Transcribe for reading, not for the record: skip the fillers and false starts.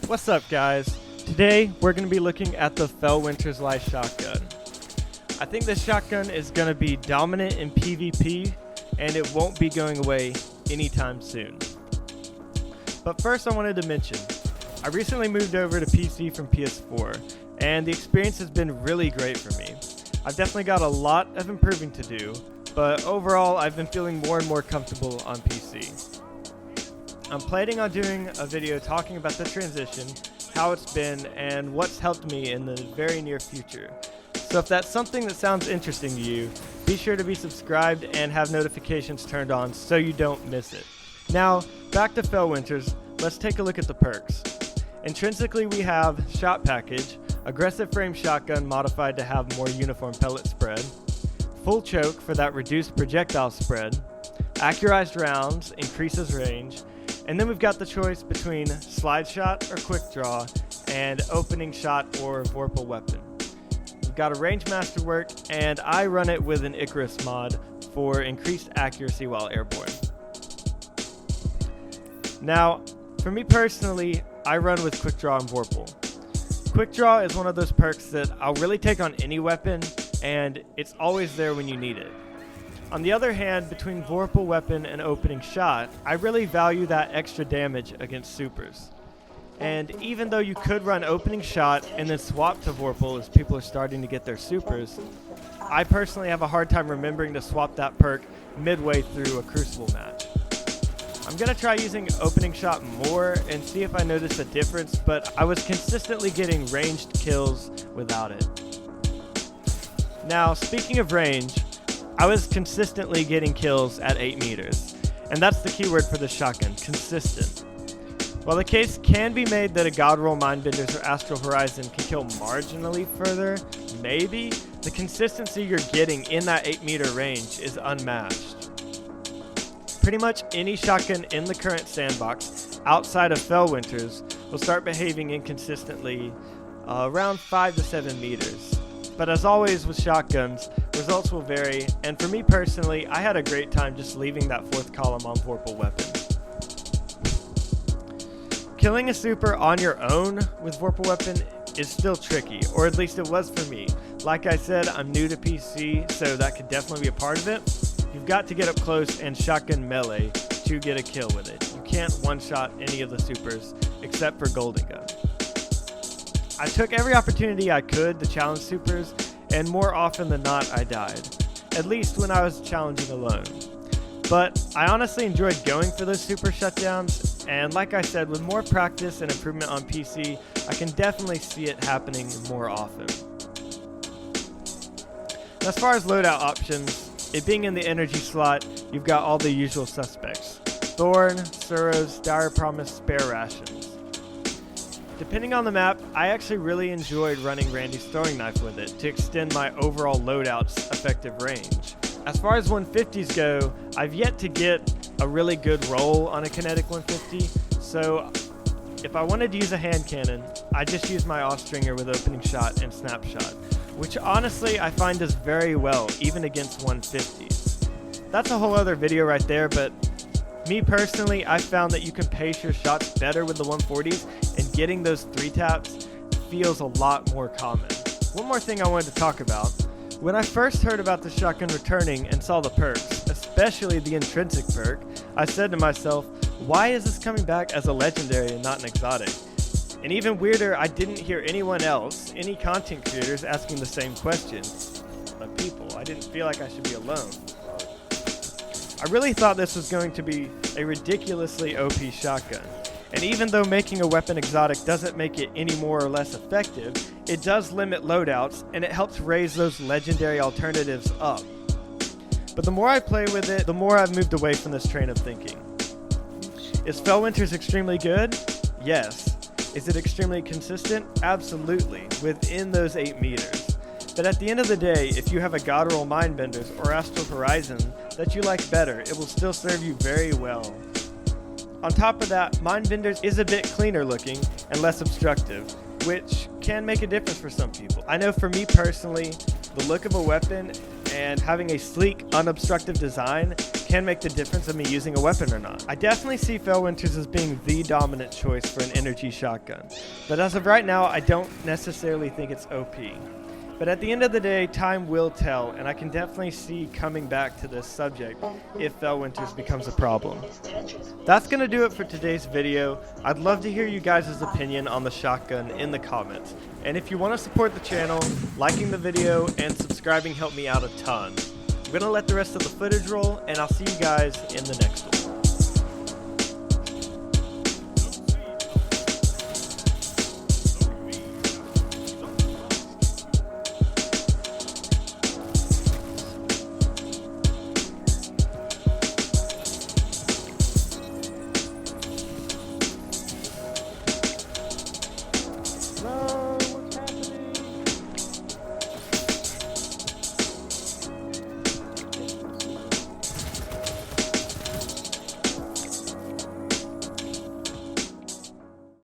What's up, guys? Today we're going to be looking at the Felwinter's Light Shotgun. I think this shotgun is going to be dominant in PvP and it won't be going away anytime soon. But first I wanted to mention, I recently moved over to PC from PS4 and the experience has been really great for me. I've definitely got a lot of improving to do, but overall I've been feeling more and more comfortable on PC. I'm planning on doing a video talking about the transition, how it's been, and what's helped me in the very near future. So if that's something that sounds interesting to you, be sure to be subscribed and have notifications turned on so you don't miss it. Now, back to Felwinter's, let's take a look at the perks. Intrinsically we have Shot Package, aggressive frame shotgun modified to have more uniform pellet spread, Full Choke for that reduced projectile spread, Accurized rounds, increases range, and then we've got the choice between Slide Shot or Quick Draw and Opening Shot or Vorpal Weapon. We've got a Range Masterwork, and I run it with an Icarus mod for increased accuracy while airborne. Now, for me personally, I run with Quick Draw and Vorpal. Quick Draw is one of those perks that I'll really take on any weapon, and it's always there when you need it. On the other hand, between Vorpal Weapon and Opening Shot, I really value that extra damage against supers. And even though you could run Opening Shot and then swap to Vorpal as people are starting to get their supers, I personally have a hard time remembering to swap that perk midway through a Crucible match. I'm going to try using Opening Shot more and see if I notice a difference, but I was consistently getting ranged kills without it. Now, speaking of range, I was consistently getting kills at 8 meters, and that's the keyword for this shotgun, consistent. While the case can be made that a God Roll Mindbenders or Astral Horizon can kill marginally further, maybe, the consistency you're getting in that 8 meter range is unmatched. Pretty much any shotgun in the current sandbox outside of Felwinter's will start behaving inconsistently around 5 to 7 meters. But as always with shotguns, results will vary, and for me personally, I had a great time just leaving that fourth column on Vorpal Weapon. Killing a super on your own with Vorpal Weapon is still tricky, or at least it was for me. Like I said, I'm new to PC, so that could definitely be a part of it. You've got to get up close and shotgun melee to get a kill with it. You can't one-shot any of the supers except for Golden Gun. I took every opportunity I could to challenge supers, and more often than not I died, at least when I was challenging alone. But I honestly enjoyed going for those super shutdowns, and like I said, with more practice and improvement on PC, I can definitely see it happening more often. As far as loadout options, it being in the energy slot, you've got all the usual suspects: Thorn, Suros, Dire Promise, Spare Rations. Depending on the map, I actually really enjoyed running Randy's throwing knife with it to extend my overall loadout's effective range. As far as 150s go, I've yet to get a really good roll on a kinetic 150, so if I wanted to use a hand cannon, I just use my off-stringer with Opening Shot and Snapshot, which honestly I find does very well even against 150s. That's a whole other video right there, but me personally, I found that you can pace your shots better with the 140s, and getting those 3 taps feels a lot more common. One more thing I wanted to talk about. When I first heard about the shotgun returning and saw the perks, especially the intrinsic perk, I said to myself, why is this coming back as a legendary and not an exotic? And even weirder, I didn't hear anyone else, any content creators, asking the same question. But people, I didn't feel like I should be alone. I really thought this was going to be a ridiculously OP shotgun, and even though making a weapon exotic doesn't make it any more or less effective, it does limit loadouts, and it helps raise those legendary alternatives up. But the more I play with it, the more I've moved away from this train of thinking. Is Felwinter's extremely good? Yes. Is it extremely consistent? Absolutely, within those 8 meters. But at the end of the day, if you have a God Roll Mindbenders or Astral Horizon that you like better, it will still serve you very well. On top of that, Mindbenders is a bit cleaner looking and less obstructive, which can make a difference for some people. I know for me personally, the look of a weapon and having a sleek, unobstructive design can make the difference of me using a weapon or not. I definitely see Felwinters as being the dominant choice for an energy shotgun, but as of right now, I don't necessarily think it's OP. But at the end of the day, time will tell, and I can definitely see coming back to this subject if Felwinters becomes a problem. That's going to do it for today's video. I'd love to hear you guys' opinion on the shotgun in the comments. And if you want to support the channel, liking the video and subscribing help me out a ton. I'm going to let the rest of the footage roll, and I'll see you guys in the next one.